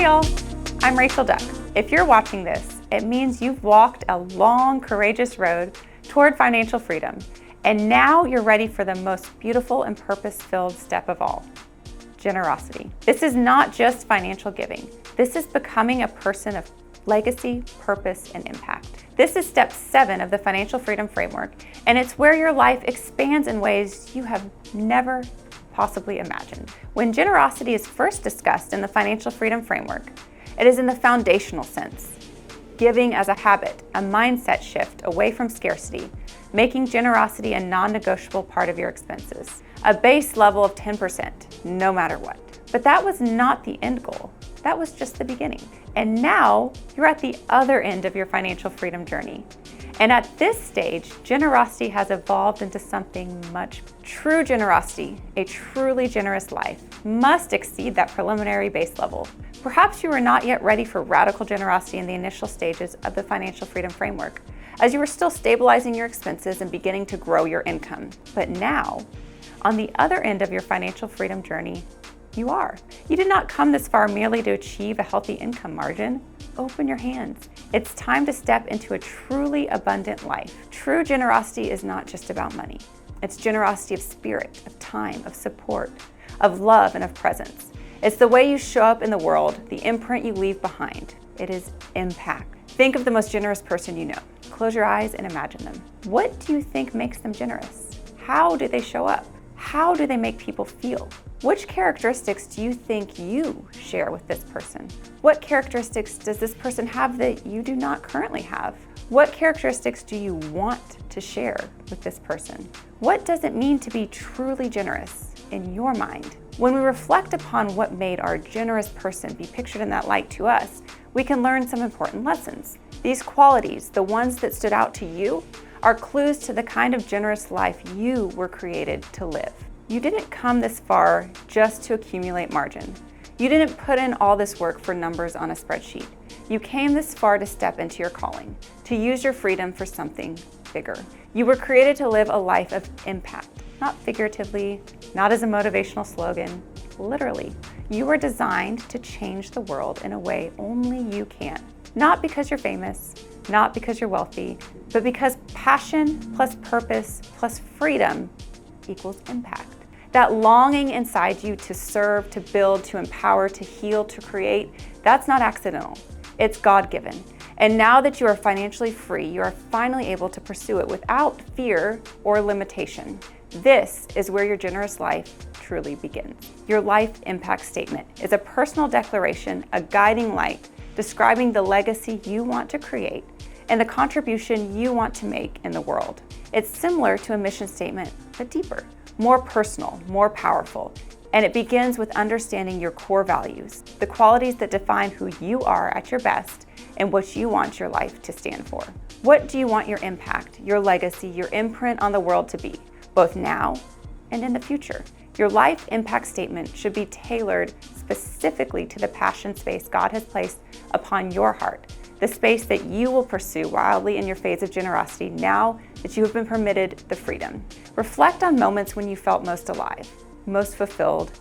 Hi y'all, I'm Rachel Duck. If you're watching this, it means you've walked a long, courageous road toward financial freedom, and now you're ready for the most beautiful and purpose-filled step of all, generosity. This is not just financial giving. This is becoming a person of legacy, purpose, and impact. This is step 7 of the Financial Freedom Framework, and it's where your life expands in ways you have never possibly imagined. When generosity is first discussed in the Financial Freedom Framework, it is in the foundational sense, giving as a habit, a mindset shift away from scarcity, making generosity a non-negotiable part of your expenses, a base level of 10%, no matter what. But that was not the end goal. That was just the beginning. And now you're at the other end of your financial freedom journey. And at this stage, generosity has evolved into something much. True generosity, a truly generous life, must exceed that preliminary base level. Perhaps you are not yet ready for radical generosity in the initial stages of the Financial Freedom Framework, as you are still stabilizing your expenses and beginning to grow your income. But now, on the other end of your financial freedom journey, you are. You did not come this far merely to achieve a healthy income margin. Open your hands. It's time to step into a truly abundant life. True generosity is not just about money. It's generosity of spirit, of time, of support, of love, and of presence. It's the way you show up in the world, the imprint you leave behind. It is impact. Think of the most generous person you know. Close your eyes and imagine them. What do you think makes them generous? How do they show up? How do they make people feel? Which characteristics do you think you share with this person? What characteristics does this person have that you do not currently have? What characteristics do you want to share with this person? What does it mean to be truly generous in your mind? When we reflect upon what made our generous person be pictured in that light to us, we can learn some important lessons. These qualities, the ones that stood out to you, are clues to the kind of generous life you were created to live. You didn't come this far just to accumulate margin. You didn't put in all this work for numbers on a spreadsheet. You came this far to step into your calling, to use your freedom for something bigger. You were created to live a life of impact, not figuratively, not as a motivational slogan, literally. You were designed to change the world in a way only you can. Not because you're famous, not because you're wealthy, but because passion plus purpose plus freedom equals impact. That longing inside you to serve, to build, to empower, to heal, to create, that's not accidental. It's God-given. And now that you are financially free, you are finally able to pursue it without fear or limitation. This is where your generous life truly begins. Your life impact statement is a personal declaration, a guiding light, describing the legacy you want to create and the contribution you want to make in the world. It's similar to a mission statement, but deeper, more personal, more powerful, and it begins with understanding your core values, the qualities that define who you are at your best and what you want your life to stand for. What do you want your impact, your legacy, your imprint on the world to be, both now and in the future? Your life impact statement should be tailored specifically to the passion space God has placed upon your heart, the space that you will pursue wildly in your phase of generosity now that you have been permitted the freedom. Reflect on moments when you felt most alive, most fulfilled,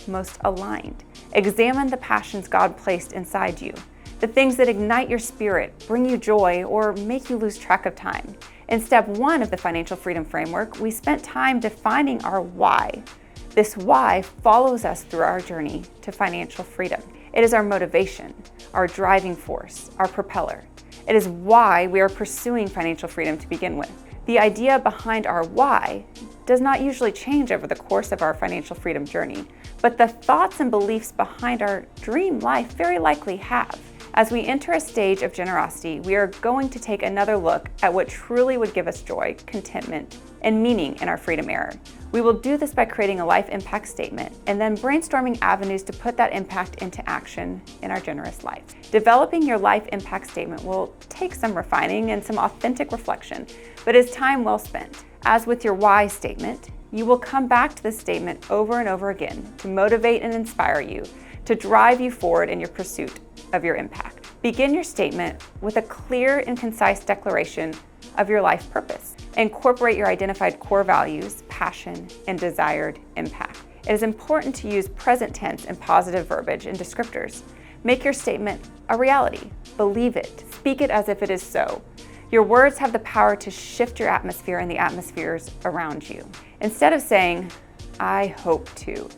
most aligned. Examine the passions God placed inside you, the things that ignite your spirit, bring you joy, or make you lose track of time. In step 1 of the Financial Freedom Framework, we spent time defining our why. This why follows us through our journey to financial freedom. It is our motivation, our driving force, our propeller. It is why we are pursuing financial freedom to begin with. The idea behind our why does not usually change over the course of our financial freedom journey, but the thoughts and beliefs behind our dream life very likely have. As we enter a stage of generosity, we are going to take another look at what truly would give us joy, contentment, and meaning in our freedom era. We will do this by creating a life impact statement and then brainstorming avenues to put that impact into action in our generous life. Developing your life impact statement will take some refining and some authentic reflection, but is time well spent. As with your why statement, you will come back to this statement over and over again to motivate and inspire you, to drive you forward in your pursuit of your impact. Begin your statement with a clear and concise declaration of your life purpose. Incorporate your identified core values, passion, and desired impact. It is important to use present tense and positive verbiage and descriptors. Make your statement a reality. Believe it. Speak it as if it is so. Your words have the power to shift your atmosphere and the atmospheres around you. Instead of saying, I hope to,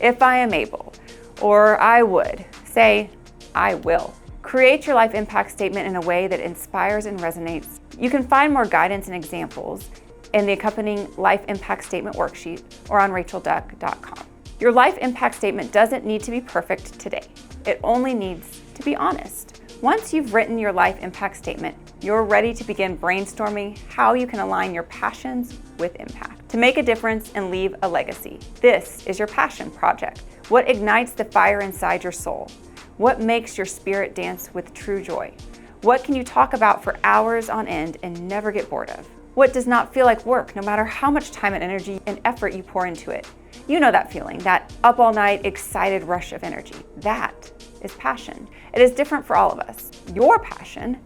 if I am able, or I would, say, I will. Create your life impact statement in a way that inspires and resonates. You can find more guidance and examples in the accompanying life impact statement worksheet or on rachelduck.com. Your life impact statement doesn't need to be perfect today. It only needs to be honest. Once you've written your life impact statement, you're ready to begin brainstorming how you can align your passions with impact to make a difference and leave a legacy. This is your passion project. What ignites the fire inside your soul? What makes your spirit dance with true joy? What can you talk about for hours on end and never get bored of? What does not feel like work, no matter how much time and energy and effort you pour into it? You know that feeling, that up all night, excited rush of energy. That is passion. It is different for all of us. Your passion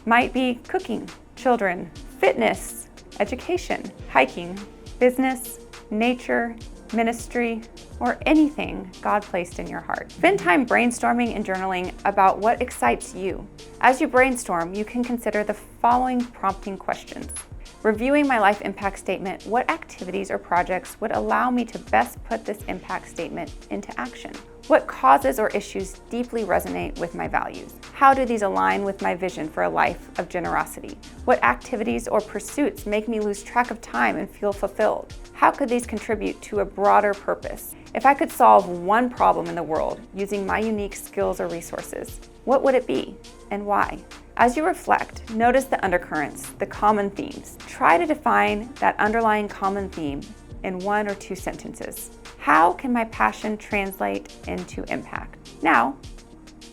might be cooking, children, fitness, education, hiking, business, nature, ministry, or anything God placed in your heart. Spend time brainstorming and journaling about what excites you. As you brainstorm, you can consider the following prompting questions. Reviewing my life impact statement, what activities or projects would allow me to best put this impact statement into action? What causes or issues deeply resonate with my values? How do these align with my vision for a life of generosity? What activities or pursuits make me lose track of time and feel fulfilled? How could these contribute to a broader purpose? If I could solve one problem in the world using my unique skills or resources, what would it be and why? As you reflect, notice the undercurrents, the common themes. Try to define that underlying common theme in 1 or 2 sentences. How can my passion translate into impact? Now,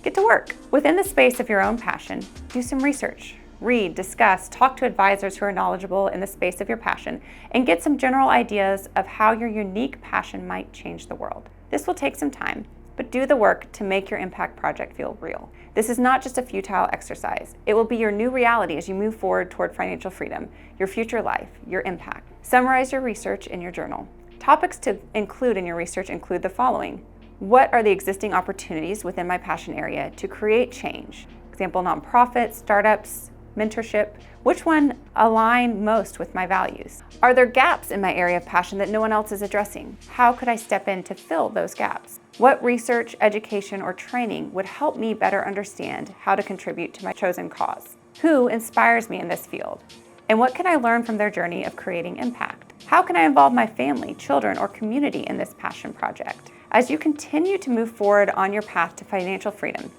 get to work. Within the space of your own passion, do some research. Read, discuss, talk to advisors who are knowledgeable in the space of your passion, and get some general ideas of how your unique passion might change the world. This will take some time, but do the work to make your impact project feel real. This is not just a futile exercise. It will be your new reality as you move forward toward financial freedom, your future life, your impact. Summarize your research in your journal. Topics to include in your research include the following. What are the existing opportunities within my passion area to create change? Example, nonprofits, startups, mentorship. Which one align most with my values? Are there gaps in my area of passion that no one else is addressing? How could I step in to fill those gaps? What research, education, or training would help me better understand how to contribute to my chosen cause? Who inspires me in this field? And what can I learn from their journey of creating impact? How can I involve my family, children, or community in this passion project? As you continue to move forward on your path to financial freedom,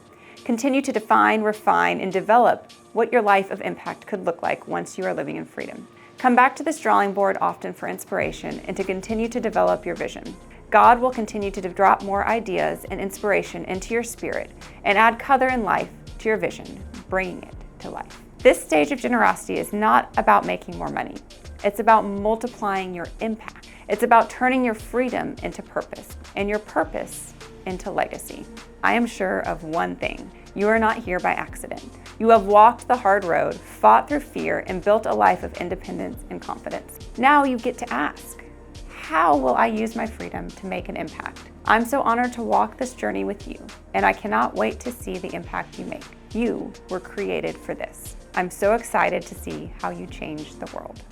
continue to define, refine, and develop what your life of impact could look like once you are living in freedom. Come back to this drawing board often for inspiration and to continue to develop your vision. God will continue to drop more ideas and inspiration into your spirit and add color and life to your vision, bringing it to life. This stage of generosity is not about making more money. It's about multiplying your impact. It's about turning your freedom into purpose and your purpose into legacy. I am sure of one thing. You are not here by accident. You have walked the hard road, fought through fear, and built a life of independence and confidence. Now you get to ask, how will I use my freedom to make an impact? I'm so honored to walk this journey with you, and I cannot wait to see the impact you make. You were created for this. I'm so excited to see how you change the world.